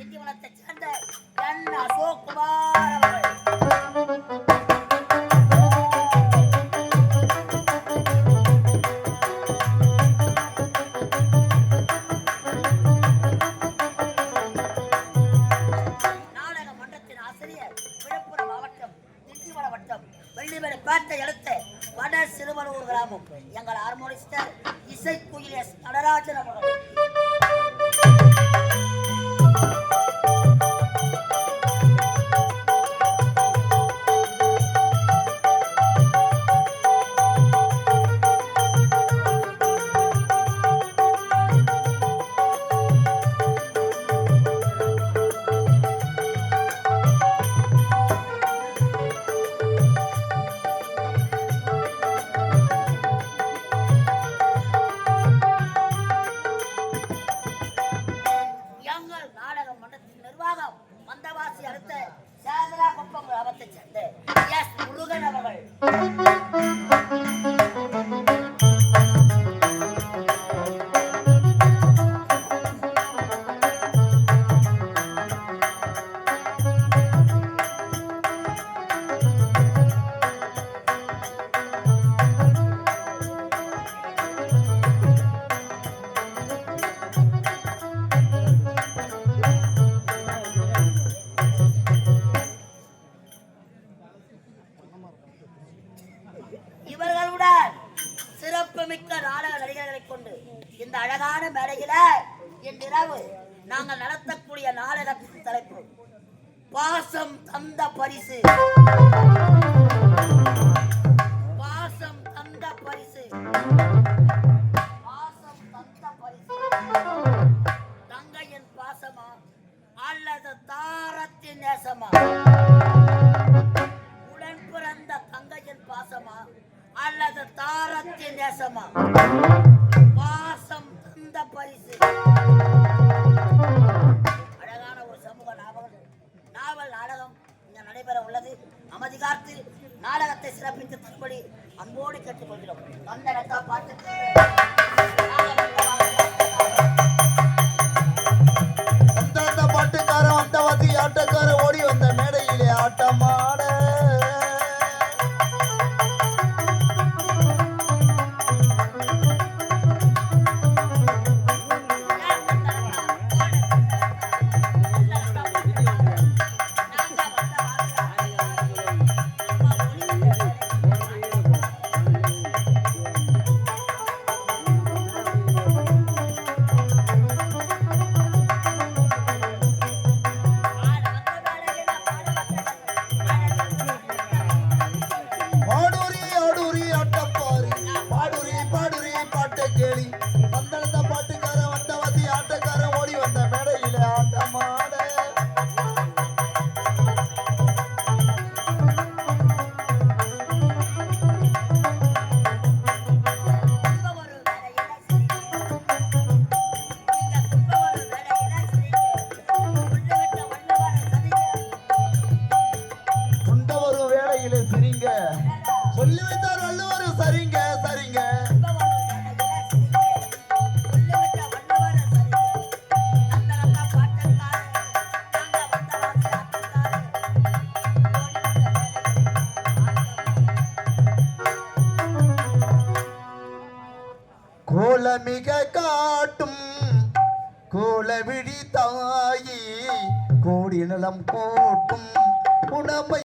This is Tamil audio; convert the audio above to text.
திண்டிவனத்தைச் சேர்ந்த என் அசோக் குமார் அவர்கள். வட சிறுவனூர் கிராமம். எங்கள் ஹார்மோனிஸ்டர் இசைக்குயில் எஸ் நடராஜன் அவர்கள். வந்தவாசி அடுத்த சேதரா குப்பம் கிராமத்தை சேர்ந்த எஸ் முருகன் அவர்கள். இவர்களுடன் சிறப்புமிக்க நாடக நடிகர்களை கொண்டு இந்த அழகான மேடையில இன்றிரவு நாங்கள் நடத்தக்கூடிய நாடகத்தின் தலைப்பு பாசம் தந்த பரிசு. பாசம் தந்த பரிசு. பாசம் தந்த பரிசு. தங்கையின் பாசமா அல்லது தாரத்தின் நேசமா? உடன் பிறந்த தங்கையின் பாசமா அல்லது தாரத்தின் நேசமா? பாசம் தந்த பரிசு. அழகான ஒரு சமூக நாவல் நாடகம் இங்க நடைபெற உள்ளது. அமைதி காத்து நாடகத்தை சிறப்பித்து தரும்படி அன்போடு கேட்டுக்கொள்கிறோம். வந்தனக்கா பாட்டு பாட்டுக்காரன் வந்தவாசி ஆட்டக்காரன் ஓடி வந்த மேடையிலே ஆட்டமாட சொல்லி வைத்தார் வள்ளுவர். சரிங்க சரிங்க. கோலமிக காட்டும் கோலவிழி தாயி கோடி நலம் கூட்டும் உணமை